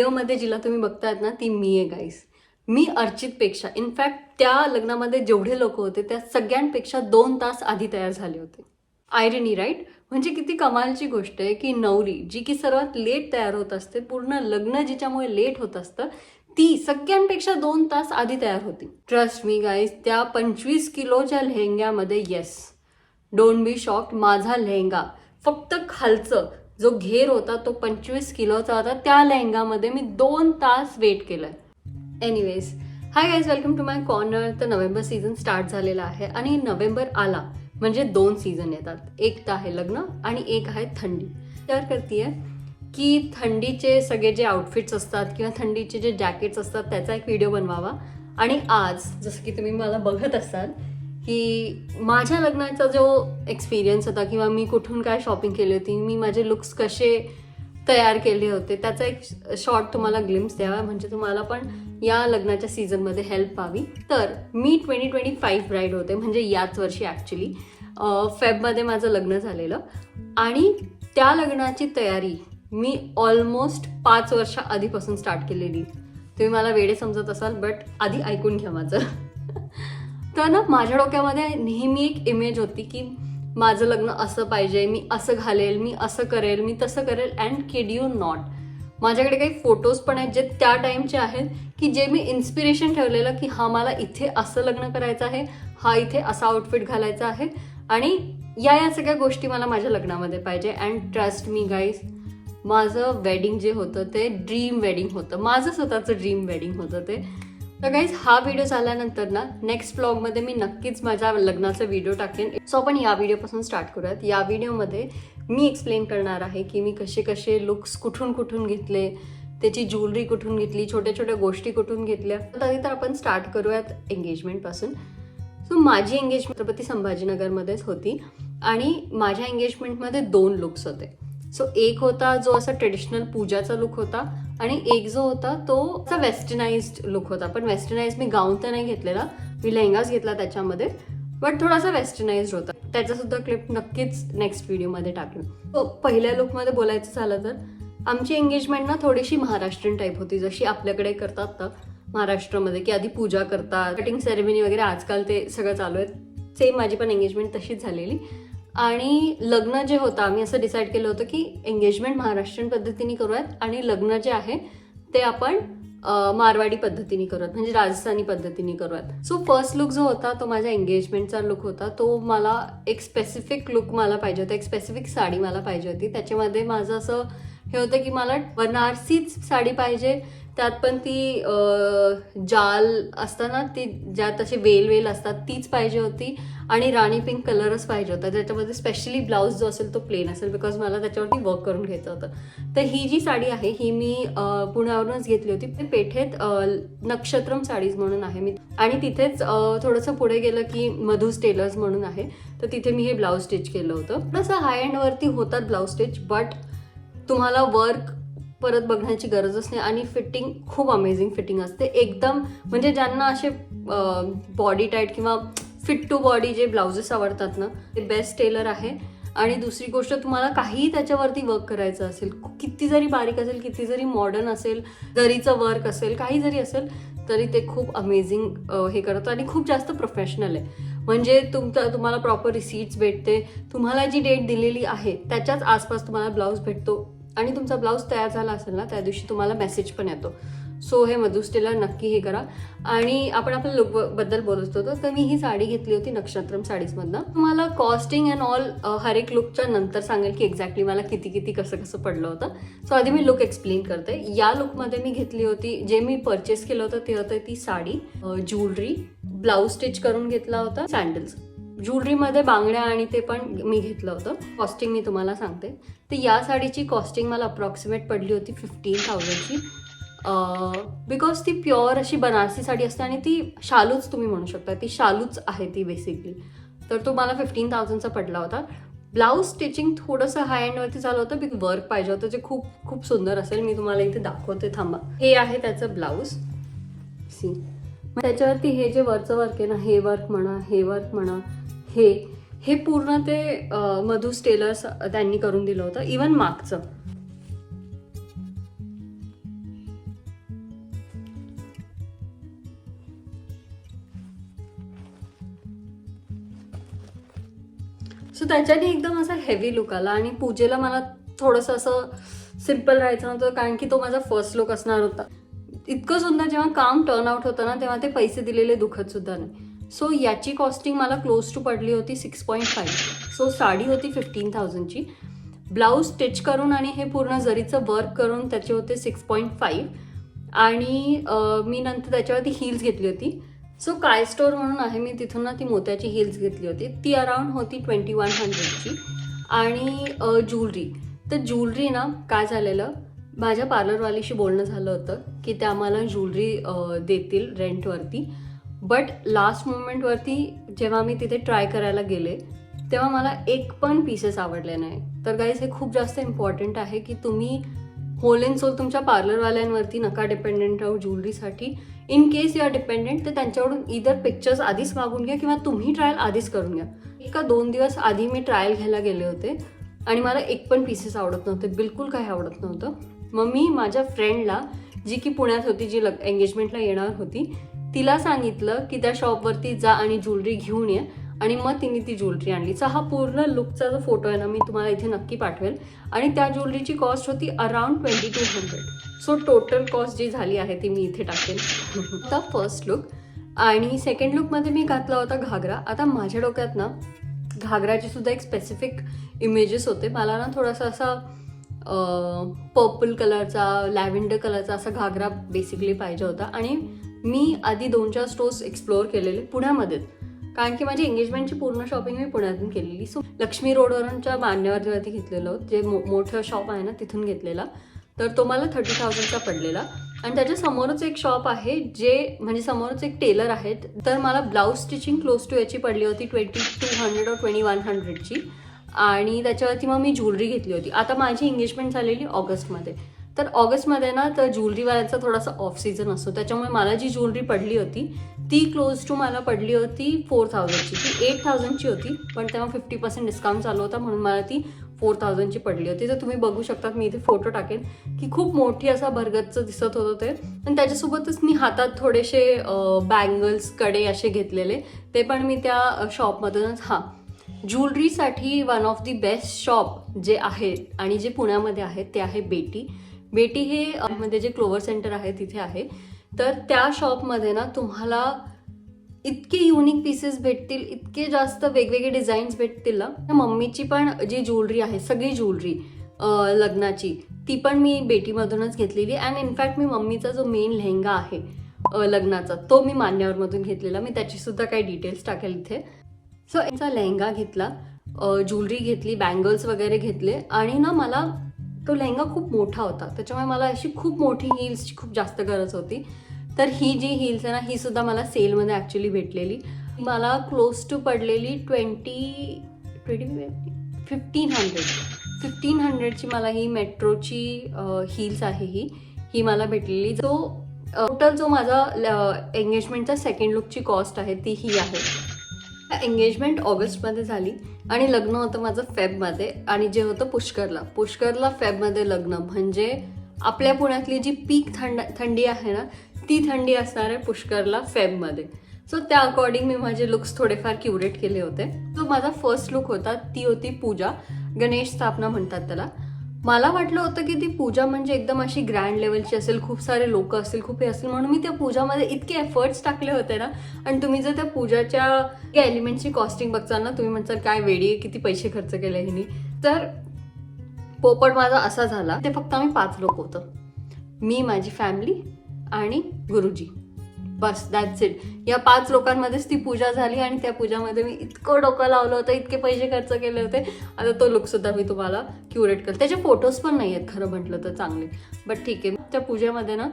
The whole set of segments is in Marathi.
व्हिडिओमध्ये जिला तुम्ही बघतायत ना ती मी आहे गाईस. मी अर्चितपेक्षा इनफॅक्ट त्या लग्नामध्ये जेवढे लोक होते त्या सगळ्यांपेक्षा 2 तास आधी तयार झाले होते. आयरनी राईट? म्हणजे किती कमालची गोष्ट आहे की नवरी जी की सर्वात लेट तयार होत असते, पूर्ण लग्न जिच्यामुळे लेट होत असतं, ती सगळ्यांपेक्षा 2 तास आधी तयार होती. ट्रस्ट मी गाईज, त्या 25 किलोच्या लेहंग्यामध्ये, येस डोंट बी शॉक्ड, माझा लेहंगा फक्त खालचं जो घेर होता तो 25 किलोचा होता. त्या लेहंगामध्ये मी 2 तास वेट केलंय. Anyways, hi guys, welcome to my corner. तर नोव्हेंबर सीझन स्टार्ट झालेला आहे आणि नोव्हेंबर आला म्हणजे 2 सीझन येतात. एक तर आहे लग्न आणि एक आहे थंडी. तर करतीये की थंडीचे सगळे जे आउटफिट्स असतात किंवा थंडीचे जे जॅकेट्स असतात त्याचा एक व्हिडिओ बनवावा. आणि आज जसं की तुम्ही मला बघत असाल की माझ्या लग्नाचा जो एक्सपिरियन्स होता किंवा मी कुठून काय शॉपिंग केली होती, मी माझे लुक्स कसे तयार केले होते, त्याचा एक शॉर्ट तुम्हाला ग्लिम्स द्यावा, म्हणजे तुम्हाला पण या लग्नाच्या सीझनमध्ये हेल्प व्हावी. तर मी 2025 ब्राईड होते, म्हणजे याच वर्षी ॲक्च्युली फेबमध्ये माझं लग्न झालेलं. आणि त्या लग्नाची तयारी मी ऑलमोस्ट 5 वर्षा आधीपासून स्टार्ट केलेली. तुम्ही मला वेडे समजत असाल, बट आधी ऐकून घ्या माझं. तर ना माझ्या डोक्यामध्ये नेहमी एक इमेज होती की माझं लग्न असं पाहिजे, मी असं घालेल, मी असं करेल, मी तसं करेल. अँड किड यू नॉट, माझ्याकडे काही फोटोज पण आहेत जे त्या टाईमचे आहेत की जे मी इन्स्पिरेशन ठेवलेलं की हा मला इथे असं लग्न करायचं आहे, हा इथे असा आउटफिट घालायचा आहे आणि या सगळ्या गोष्टी मला माझ्या लग्नामध्ये पाहिजे. अँड ट्रस्ट मी गाईज, माझं वेडिंग जे होतं ते ड्रीम वेडिंग होतं, माझं स्वतःचं ड्रीम वेडिंग होतं ते. तर गाईज, हा व्हिडिओ झाल्यानंतर ना नेक्स्ट ब्लॉगमध्ये मी नक्कीच माझ्या लग्नाचा व्हिडिओ टाकेन. सो आपण या व्हिडिओपासून स्टार्ट करूयात. या व्हिडिओमध्ये मी एक्सप्लेन करणार आहे की मी कसे कसे लुक्स कुठून घेतले, त्याची ज्वेलरी कुठून घेतली, छोट्या छोट्या गोष्टी कुठून घेतल्या. तर आपण स्टार्ट करूयात एंगेजमेंटपासून. सो माझी एंगेजमेंट छत्रपती संभाजीनगरमध्येच होती आणि माझ्या एंगेजमेंटमध्ये 2 लुक्स होते. सो एक होता जो असा ट्रेडिशनल पूजाचा लुक होता आणि एक जो होता तो असा वेस्टर्नाइज्ड लुक होता. पण वेस्टर्नाइज मी गाऊन तर नाही घेतलेला, मी लेहंगाच घेतला त्याच्यामध्ये, बट थोडासा वेस्टर्नाइज्ड होता. त्याचा सुद्धा क्लिप नक्कीच नेक्स्ट व्हिडिओमध्ये टाकेन. सो पहिल्या लुकमध्ये बोलायचं झालं तर आमची एंगेजमेंट ना थोडीशी महाराष्ट्रीयन टाईप होती, जशी आपल्याकडे करतात ना महाराष्ट्रामध्ये की आधी पूजा करतात, कटिंग सेरेमनी वगैरे, आजकाल ते सगळं चालू आहे. सेम माझी पण एंगेजमेंट तशीच झालेली. आणि लग्न जे होतं आम्ही असं डिसाईड केलं होतं की एंगेजमेंट महाराष्ट्रीयन पद्धतीने करूयात आणि लग्न जे आहे ते आपण मारवाडी पद्धतीने करूयात, म्हणजे राजस्थानी पद्धतीने करूयात. सो फर्स्ट लुक जो होता तो माझ्या एंगेजमेंटचा लुक होता. तो मला एक स्पेसिफिक लुक मला पाहिजे होता, एक स्पेसिफिक साडी मला पाहिजे होती. त्याच्यामध्ये माझं असं हे होतं की मला बनारसीच साडी पाहिजे, त्यात पण ती जाल असताना ती ज्यात असे वेल असतात तीच पाहिजे होती आणि राणी पिंक कलरच पाहिजे होता. त्याच्यामध्ये स्पेशली ब्लाऊज जो असेल तो प्लेन असेल, बिकॉज मला त्याच्यावरती वर्क करून घ्यायचं होतं. तर ही जी साडी आहे ही मी पुण्यावरूनच घेतली होती. ते पेठेत नक्षत्रम साडीज म्हणून आहे मी, आणि तिथेच थोडंसं पुढे गेलं की मधूस टेलर्स म्हणून आहे, तर तिथे मी हे ब्लाऊज स्टिच केलं होतं. थोडंसं हाय एंडवरती होतात ब्लाऊज स्टिच, बट तुम्हाला वर्क परत बघण्याची गरजच नाही आणि फिटिंग खूप अमेझिंग फिटिंग असते एकदम. म्हणजे ज्यांना असे बॉडी टाईट किंवा फिट टू बॉडी जे ब्लाउजेस आवडतात ना, ते बेस्ट टेलर आहे. आणि दुसरी गोष्ट, तुम्हाला काहीही त्याच्यावरती वर्क करायचं असेल, किती जरी बारीक असेल, किती जरी मॉडर्न असेल, जरीचं वर्क असेल, काही जरी असेल तरी ते खूप अमेझिंग हे करतं आणि खूप जास्त प्रोफेशनल आहे. म्हणजे तुम्हाला प्रॉपर रिसीट्स भेटते, तुम्हाला जी डेट दिलेली आहे त्याच्याच आसपास तुम्हाला ब्लाऊज भेटतो आणि तुमचा ब्लाऊज तयार झाला असेल ना त्या दिवशी तुम्हाला मेसेज पण येतो. सो हे मधुस टेलर नक्की हे करा. आणि आपण आपल्या लुक बद्दल बोलत होतो, तर मी ही साडी घेतली होती नक्षत्रम साडीजमधनं. तुम्हाला कॉस्टिंग अँड ऑल हर एक लुकच्या नंतर सांगेल की एक्झॅक्टली मला किती कसं पडलं होतं. सो आधी मी लुक एक्सप्लेन करते. या लुकमध्ये मी घेतली होती, जे मी परचेस केलं होतं ते होतं ती साडी, ज्वेलरी, ब्लाऊज स्टिच करून घेतला होता, सँडल्स. ज्वेलरीमध्ये बांगड्या आणि ते पण मी घेतलं होतं. कॉस्टिंग मी तुम्हाला सांगते. तर या साडीची कॉस्टिंग मला अप्रॉक्सिमेट पडली होती 15,000ची, बिकॉज ती प्युअर अशी बनारसी साडी असते आणि ती शालूच तुम्ही म्हणू शकता, ती शालूच आहे ती बेसिकली. तर तो मला 15,000चा पडला होता. ब्लाऊज स्टिचिंग थोडंसं हाय एंडवरती झालं होतं, बिकॉज वर्क पाहिजे होतं जे खूप सुंदर असेल. मी तुम्हाला इथे दाखवते, थांबा. हे आहे त्याचं ब्लाऊज, सी. त्याच्यावरती हे जे वरचं वर्क आहे ना, हे वर्क म्हणा, हे वर्क म्हणा, हे पूर्ण ते मधुस टेलर्स त्यांनी करून दिलं होतं. इवन मागचं सो त्याच्याने एकदम असा हेवी लुक आला. आणि पूजेला मला थोडंसं असं सिम्पल राहायचं नव्हतं, कारण की तो माझा फर्स्ट लुक असणार होता. इतकं सुंदर जेव्हा काम टर्न आउट होतं ना, तेव्हा ते पैसे दिलेले दुखत सुद्धा नाही. सो याची कॉस्टिंग मला क्लोज टू पडली होती 6.5. सो साडी होती 15,000ची. ब्लाऊज स्टिच करून आणि हे पूर्ण जरीचं वर्क करून त्याचे होते 6.5. आणि मी नंतर त्याच्यावरती हिल्स घेतली होती. सो काय स्टोअर म्हणून आहे, मी तिथून ना ती मोत्याची हिल्स घेतली होती. ती अराउंड होती 2100ची. आणि ज्वेलरी, तर ज्वेलरी ना काय झालेलं, माझ्या पार्लरवालीशी बोलणं झालं होतं की ते आम्हाला ज्वेलरी देतील रेंटवरती. बट लास्ट मोमेंटवरती जेव्हा मी तिथे ट्राय करायला गेले तेव्हा मला एक पण पीसेस आवडले नाही. तर गाईज हे खूप जास्त इम्पॉर्टंट आहे की तुम्ही होल अँड सोल तुमच्या पार्लरवाल्यांवरती नका डिपेंडेंट राहू ज्वेलरीसाठी. In case you are dependent तर त्यांच्याकडून इधर पिक्चर्स आधीच मागून घ्या किंवा तुम्ही ट्रायल आधीच करून घ्या. 1-2 दिवस आधी मी ट्रायल घ्यायला गेले होते आणि मला एक पण पीसेस आवडत नव्हते, बिलकुल काही आवडत नव्हतं. मग मी माझ्या फ्रेंडला, जी की पुण्यात होती, जी एंगेजमेंटला येणार होती, तिला सांगितलं की त्या शॉपवरती जा आणि ज्वेलरी घेऊन ये. आणि मग तिने ती ज्वेलरी आणली. हा पूर्ण लुकचा जो फोटो आहे ना, मी तुम्हाला इथे नक्की पाठवेल. आणि त्या ज्वेलरीची कॉस्ट होती अराउंड 2200. सो टोटल कॉस्ट जी झाली आहे ती मी इथे टाकेल. आता फर्स्ट लुक. आणि सेकंड लुकमध्ये मी घातला होता घागरा. आता माझ्या डोक्यात ना घागराचे सुद्धा एक स्पेसिफिक इमेजेस होते. मला ना थोडासा असा पर्पल कलरचा, लॅव्हेंडर कलरचा असा घागरा बेसिकली पाहिजे होता. आणि मी आधी 2-4 स्टोर्स एक्सप्लोअर केलेले पुण्यामध्ये, कारण की माझी एंगेजमेंटची पूर्ण शॉपिंग मी पुण्यातून केलेली. सो लक्ष्मी रोडवरच्या मान्यवरती घेतलेलं, जे मोठं शॉप आहे ना तिथून घेतलेला. तर तो मला 30,000चा पडलेला. आणि त्याच्या समोरच एक शॉप आहे, जे म्हणजे समोरच एक टेलर आहेत. तर मला ब्लाऊज स्टिचिंग क्लोज टू याची पडली होती 2200 or 2100ची. आणि त्याच्यावरती मग मी ज्वेलरी घेतली होती. आता माझी एंगेजमेंट झालेली ऑगस्टमध्ये. तर ऑगस्टमध्ये ना तर ज्वेलरीवाल्याचा थोडासा ऑफ सीझन असतो, त्याच्यामुळे मला जी ज्वेलरी पडली होती ती क्लोज टू मला पडली होती 4000ची. ती 8000ची होती, पण तेव्हा 50% डिस्काउंट चालू होता म्हणून मला ती 4000ची पडली होती. तर तुम्ही बघू शकता, मी इथे फोटो टाकेन की खूप मोठी असा भरगतचं दिसत होतं ते. आणि त्याच्यासोबतच मी हातात थोडेसे बँगल्स, कडे असे घेतलेले, ते पण मी त्या शॉपमधूनच. ज्वेलरीसाठी one of the best shop जे आहे आणि जे पुण्यामध्ये आहे ते आहे बेटी. बेटी हे मध्ये जे क्लोवर सेंटर आहे तिथे आहे. तर त्या शॉपमध्ये ना तुम्हाला इतके युनिक पीसेस भेटतील, इतके जास्त वेगवेगळे डिझाईन्स भेटतील ना. मम्मीची पण जी ज्वेलरी आहे, सगळी ज्वेलरी लग्नाची, ती पण मी बेटीमधूनच घेतलेली. अँड इनफॅक्ट मी मम्मीचा जो मेन लेहंगा आहे लग्नाचा, तो मी मान्यवरमधून घेतलेला. मी त्याची सुद्धा काही डिटेल्स टाकेल इथे. सो यांचा लेहंगा घेतला, ज्वेलरी घेतली, बँगल्स वगैरे घेतले. आणि ना मला तो लेहंगा खूप मोठा होता, त्याच्यामुळे मला अशी खूप मोठी हिल्सची खूप जास्त गरज होती. तर ही जी हिल्स आहे ना, ही सुद्धा मला सेलमध्ये ॲक्च्युली भेटलेली. मला क्लोज टू पडलेली 1500ची मला ही मेट्रोची हिल्स आहे. ही मला भेटलेली. जो टोटल जो माझा एंगेजमेंटचा सेकंड लुकची कॉस्ट आहे ती ही आहे. एंगेजमेंट ऑगस्टमध्ये झाली आणि लग्न होतं माझं फेबमध्ये. आणि जे होतं पुष्करला फेबमध्ये लग्न, म्हणजे आपल्या पुण्यातली जी पीक थंडी आहे ना, ती थंडी असणार आहे पुष्करला फेबमध्ये. सो त्या अकॉर्डिंग मी माझे लुक्स थोडेफार क्युरेट केले होते. जो माझा फर्स्ट लुक होता ती होती पूजा. गणेश स्थापना म्हणतात त्याला. मला वाटलं होतं की ती पूजा म्हणजे एकदम अशी ग्रँड लेवलची असेल, खूप सारे लोक असतील, खूप हे असतील, म्हणून मी त्या पूजामध्ये इतके एफर्ट्स टाकले होते ना. आणि तुम्ही जर त्या पूजाच्या एलिमेंटची कॉस्टिंग बघताल ना, तुम्ही म्हणताल काय वेडी आहे, किती पैसे खर्च केले हिने. तर पोपट माझा असा झाला. ते फक्त आम्ही 5 लोक होतं, मी, माझी फॅमिली आणि गुरुजी. बस दॅट्स इट. या 5 लोकांमध्येच ती पूजा झाली. आणि त्या पूजामध्ये मी इतकं डोकं लावलं होतं, इतके पैसे खर्च केले होते. आता तो लुकसुद्धा मी तुम्हाला क्युरेट करते. त्याचे फोटोज पण नाही आहेत खरं म्हटलं तर चांगले, बट ठीक आहे. त्या पूजेमध्ये ना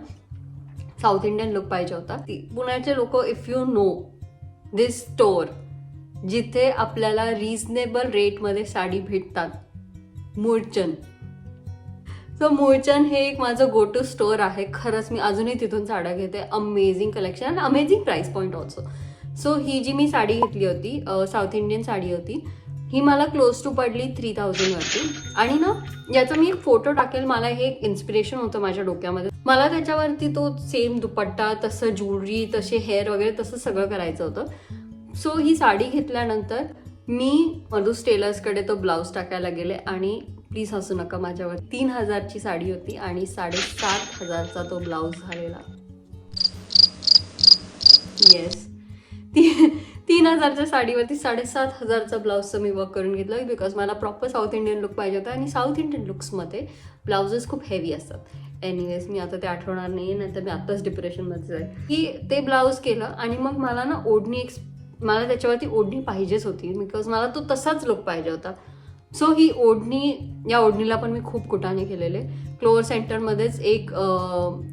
साऊथ इंडियन लुक पाहिजे होता. पुण्याचे लोक, if you know this store, जिथे आपल्याला रिझनेबल रेटमध्ये साडी भेटतात, मूळचंद. सो मूळचंद हे एक माझं गो टू स्टोअर आहे. खरंच मी अजूनही तिथून साड्या घेते. अमेझिंग कलेक्शन आणि amazing price point also. So ही जी मी साडी घेतली होती, साऊथ इंडियन साडी होती, ही मला क्लोज टू पडली 3000वरती. आणि ना याचा मी एक फोटो टाकेल. मला हे एक इन्स्पिरेशन होतं माझ्या डोक्यामध्ये. मला त्याच्यावरती तो सेम दुपट्टा, तसं ज्वेलरी, तसे हेअर वगैरे तसं सगळं करायचं होतं. सो ही साडी घेतल्यानंतर मी मधुस टेलर्सकडे तो ब्लाऊज टाकायला गेले आणि प्लीज हसू नका माझ्यावर, 3,000ची साडी होती आणि 7,500चा तो ब्लाऊज झालेला. येस, 3,000च्या साडीवरती 7,500चा ब्लाऊजचं मी वर्क करून घेतलं, बिकॉज मला प्रॉपर साऊथ इंडियन लुक पाहिजे होता आणि साऊथ इंडियन लुक्समध्ये ब्लाउजेस खूप हेवी असतात. एनिवेज मी आता ते आठवणार नाही, नाहीतर मी आत्ताच डिप्रेशनमध्ये जाईल. की ते ब्लाऊज केलं आणि मग मला ना ओढणी मला त्याच्यावरती ओढणी पाहिजेच होती, बिकॉज मला तो तसाच लुक पाहिजे होता. सो ही ओढणी, या ओढणीला पण मी खूप कुटाणे केलेले. क्लोअर सेंटरमध्येच एक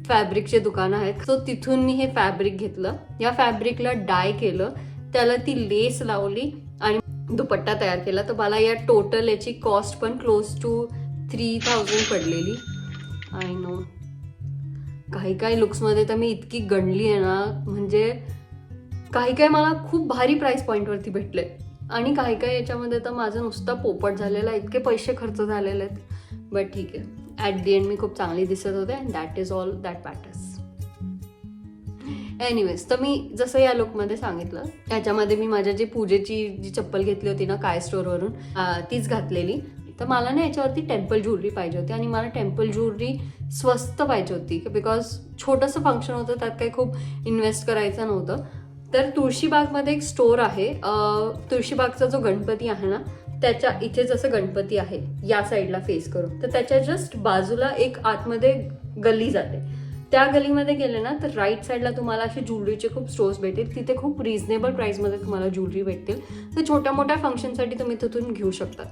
फॅब्रिकचे दुकान आहेत, सो तिथून मी हे फॅब्रिक घेतलं, या फॅब्रिकला डाय केलं, त्याला ती लेस लावली आणि दुपट्टा तयार केला. तर मला या टोटल याची कॉस्ट पण क्लोज टू 3,000 पडलेली. आय नो, काही लुक्समध्ये तर मी इतकी गणली आहे ना, म्हणजे काही मला खूप भारी प्राईस पॉईंटवरती भेटले आणि काही याच्यामध्ये तर माझं नुसता पोपट झालेला, इतके पैसे खर्च झालेले आहेत. बट ठीक आहे, ॲट दी एंड मी खूप चांगली दिसत होते and that is all that matters. Anyways, तर मी जसं या लुकमध्ये सांगितलं, याच्यामध्ये मी माझ्या पूजेची जी चप्पल घेतली होती ना काय स्टोअरवरून, तीच घातलेली. तर मला ना याच्यावरती टेम्पल ज्वेलरी पाहिजे होती आणि मला टेम्पल ज्वेलरी स्वस्त पाहिजे होती, बिकॉज छोटंसं फंक्शन होतं, त्यात काही खूप इन्व्हेस्ट करायचं नव्हतं. तर तुळशीबागमध्ये एक स्टोअर आहे, तुळशीबागचा जो गणपती आहे ना, त्याच्या इथे जसं गणपती आहे या साईडला फेस करून, तर त्याच्या जस्ट बाजूला एक आतमध्ये गल्ली जाते. त्या गलीमध्ये गेले ना तर राईट साईडला तुम्हाला असे ज्वेलरीचे खूप स्टोर्स भेटतील, तिथे खूप रिझनेबल प्राईसमध्ये तुम्हाला ज्वेलरी भेटतील. तर छोट्या मोठ्या फंक्शनसाठी तुम्ही तिथून घेऊ शकता.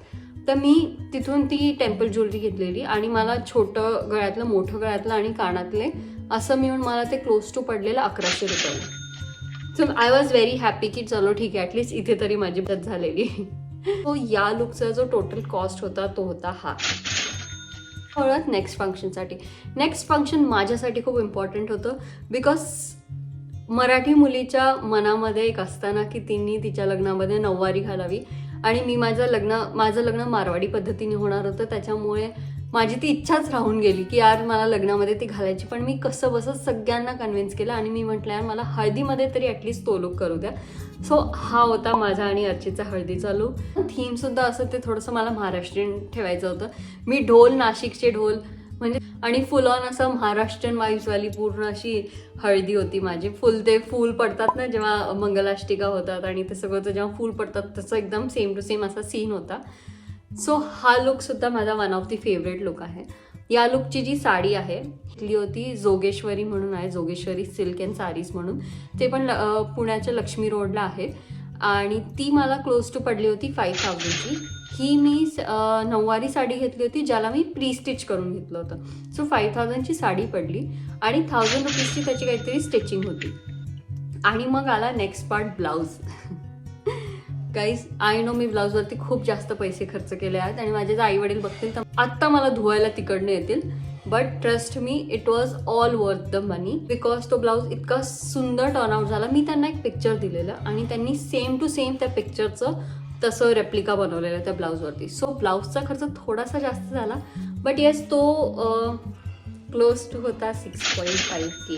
तर मी तिथून ती टेम्पल ज्वेलरी घेतलेली आणि मला छोटं गळ्यातलं, मोठं गळ्यातलं आणि कानातले असं मिळून मला ते क्लोज टू पडलेलं 1,100 रुपयाला. So I was very happy की चलो ठीक आहे, ॲटलिस्ट इथे तरी माझी बचत झालेली. सो या लुकचा जो टोटल कॉस्ट होता तो होता हा. परत नेक्स्ट फंक्शनसाठी, नेक्स्ट फंक्शन माझ्यासाठी खूप इम्पॉर्टंट होतं, बिकॉज मराठी मुलीच्या मनामध्ये एक असताना की तिने तिच्या लग्नामध्ये नऊवारी घालावी आणि मी माझं लग्न मारवाडी पद्धतीने होणार होतं, त्याच्यामुळे माझी ती इच्छाच राहून गेली की यार मला लग्नामध्ये ती घालायची. पण मी कसं बसं सगळ्यांना कन्व्हिन्स केलं आणि मी म्हटलं यार मला हळदीमध्ये तरी ॲटलिस्ट तो लुक करू द्या. सो हा होता माझा आणि अर्चितचा हळदीचा लुक. थीमसुद्धा असं ते थोडंसं मला महाराष्ट्रीयन ठेवायचं होतं. मी ढोल, नाशिकचे ढोल म्हणजे आणि फुल ऑन असं महाराष्ट्रीयन वाईब्सवाली पूर्ण अशी हळदी होती माझी. ते फूल पडतात ना जेव्हा मंगलाष्टिका होतात आणि ते सगळं जेव्हा फूल पडतात तसं एकदम सेम टू सेम असा सीन होता. सो हा लुकसुद्धा माझा one of the favourite look आहे. या लुकची जी साडी आहे ती होती जोगेश्वरी म्हणून आहे, जोगेश्वरी सिल्क अँड सारीज म्हणून, ते पण पुण्याच्या लक्ष्मी रोडला आहे आणि ती मला क्लोज टू पडली होती 5,000ची. ही मी नऊवारी साडी घेतली होती ज्याला मी प्री स्टिच करून घेतलं होतं. सो 5,000ची साडी पडली आणि 1,000 रुपीजची त्याची काहीतरी स्टिचिंग होती. आणि मग आला next part, blouse. Guys, I know मी ब्लाऊजवरती खूप जास्त पैसे खर्च केले आहेत आणि माझे जर आई वडील बघतील तर आत्ता मला धुवायला तिकडनं येतील. But trust me, it was all worth the money, because तो ब्लाऊज इतका सुंदर टर्नआउट झाला. मी त्यांना एक पिक्चर दिलेलं आणि त्यांनी सेम टू सेम त्या पिक्चरचं तसं रेप्लिका बनवलेलं त्या ब्लाऊजवरती. सो ब्लाऊजचा खर्च थोडासा जास्त झाला, बट येस तो क्लोज टू होता 6.5K.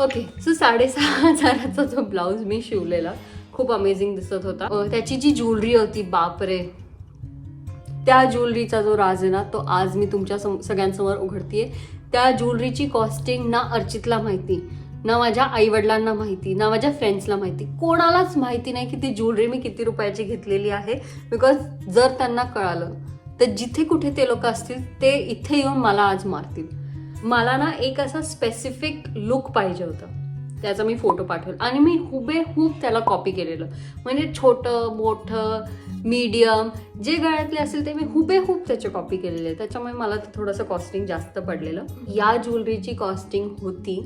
ओके, सो 6,500चा जो ब्लाऊज मी शिवलेला खूप अमेझिंग दिसत होता. त्याची जी ज्वेलरी होती, बापरे, त्या ज्वेलरीचा जो राज आहे ना तो आज मी तुमच्या सगळ्यांसमोर उघडतीये. त्या ज्वेलरीची कॉस्टिंग ना अर्चितला माहिती, ना माझ्या आईवडिलांना माहिती, ना माझ्या फ्रेंड्सला माहिती, कोणालाच माहिती नाही की ती ज्वेलरी मी किती रुपयाची घेतलेली आहे. बिकॉज जर त्यांना कळालं तर जिथे कुठे ते लोक असतील ते इथे येऊन मला आज मारतील. मला ना एक असा स्पेसिफिक लुक पाहिजे होता, त्याचा मी फोटो पाठवेल आणि मी हुबेहूब त्याला कॉपी केलेलं. म्हणजे छोटं, मोठं, मीडियम जे गळ्यातले असेल ते मी हुबेहूब त्याचे कॉपी केलेले. त्याच्यामुळे मला ते थोडंसं कॉस्टिंग जास्त पडलेलं. या ज्वेलरीची कॉस्टिंग होती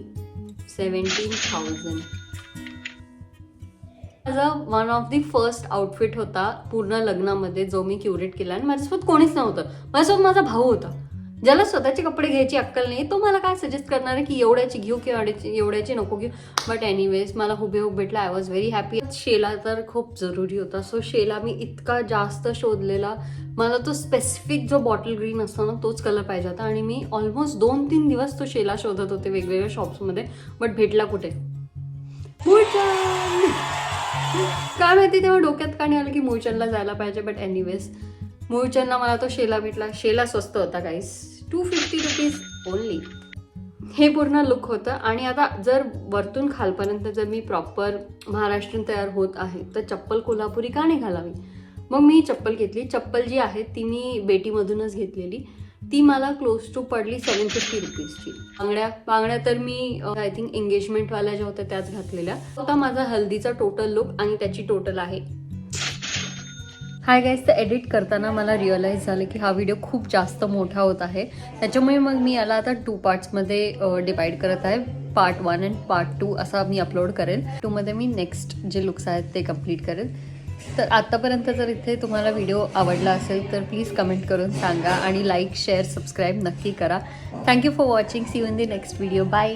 17,000. माझा one of the first outfit होता पूर्ण लग्नामध्ये जो मी क्युरेट केला आणि माझ्यासोबत कोणीच नव्हतं. माझ्यासोबत माझा भाऊ होता ज्याला स्वतःचे कपडे घ्यायची अक्कल नाही. तो मला काय सजेस्ट करणार आहे की एवढ्याची घेऊ किंवा एवढ्याची नको घेऊ. बट एनिवेज मला हुबेहूब भेटला. I was very happy. शेला तर खूप जरुरी होता. सो शेला मी इतका जास्त शोधलेला. मला तो स्पेसिफिक जो बॉटल ग्रीन असतो ना तोच कलर पाहिजे होता आणि मी ऑलमोस्ट 2-3 दिवस तो शेला शोधत होते वेगवेगळ्या शॉप्समध्ये. बट भेटला कुठे? काय माहिती तेव्हा डोक्यात का नाही आलं की मूळचंदला जायला पाहिजे. बट एनिवेज मूळचंदला मला तो शेला भेटला. शेला स्वस्त होता गाईस, 250 रुपीज ओनली. हे पूर्ण लुक होतं. आणि आता जर वरतून खालपर्यंत जर मी प्रॉपर महाराष्ट्रीयन तयार होत आहे तर चप्पल कोल्हापुरी का नाही घालावी. मग मी चप्पल घेतली. चप्पल जी आहे ती मी बेटीमधूनच घेतलेली. ती मला क्लोज टू पडली 750 रुपीजची. बांगड्या तर मी आय थिंक एंगेजमेंटवाल्या ज्या होत्या त्याच घातलेल्या. होता माझा हल्दीचा टोटल लुक आणि त्याची टोटल आहे. हाय गाईज, तर एडिट करताना मला रिअलाईज झालं की हा व्हिडिओ खूप जास्त मोठा होत आहे. त्याच्यामुळे मग मी याला आता 2 पार्ट्समध्ये डिवाइड करत आहे. पार्ट 1 आणि पार्ट 2 असा मी अपलोड करेल. 2 मध्ये मी नेक्स्ट जे लुक्स आहेत ते कम्प्लीट करेल. तर आत्तापर्यंत जर इथे तुम्हाला व्हिडिओ आवडला असेल तर प्लीज कमेंट करून सांगा आणि लाईक शेअर सबस्क्राईब नक्की करा. Thank you for watching. See you in the next video. Bye.